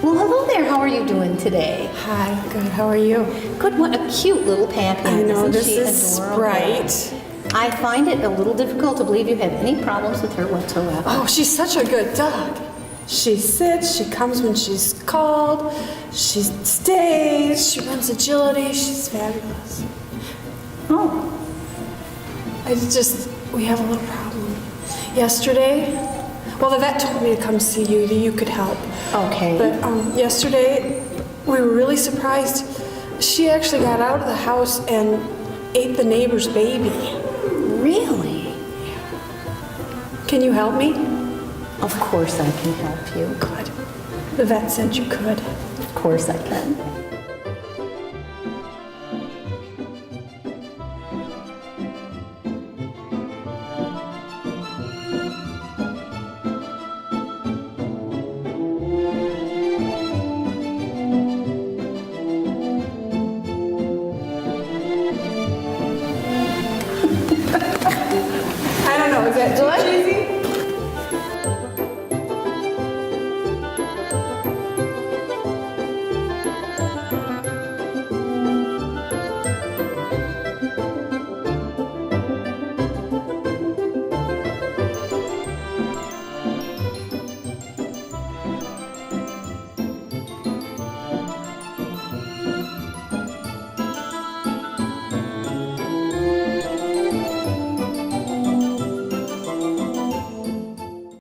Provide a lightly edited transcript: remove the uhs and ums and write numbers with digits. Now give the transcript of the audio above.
Well, hello there. How are you doing today? Hi, good. How are you? Good. What a cute little pappy. I know, Isn't this she is adorable? Sprite. I find it a little difficult to believe you have any problems with her whatsoever. Oh, she's such a good dog. She sits, she comes when she's called, she stays, she runs agility, she's fabulous. Oh. We have a little problem. Yesterday, well, the vet told me to come see you, that you could help. Okay. But yesterday, we were really surprised. She actually got out of the house and ate the neighbor's baby. Really? Can you help me? Of course I can help you. Good. The vet said you could. Of course I can. I don't know, is that too cheesy?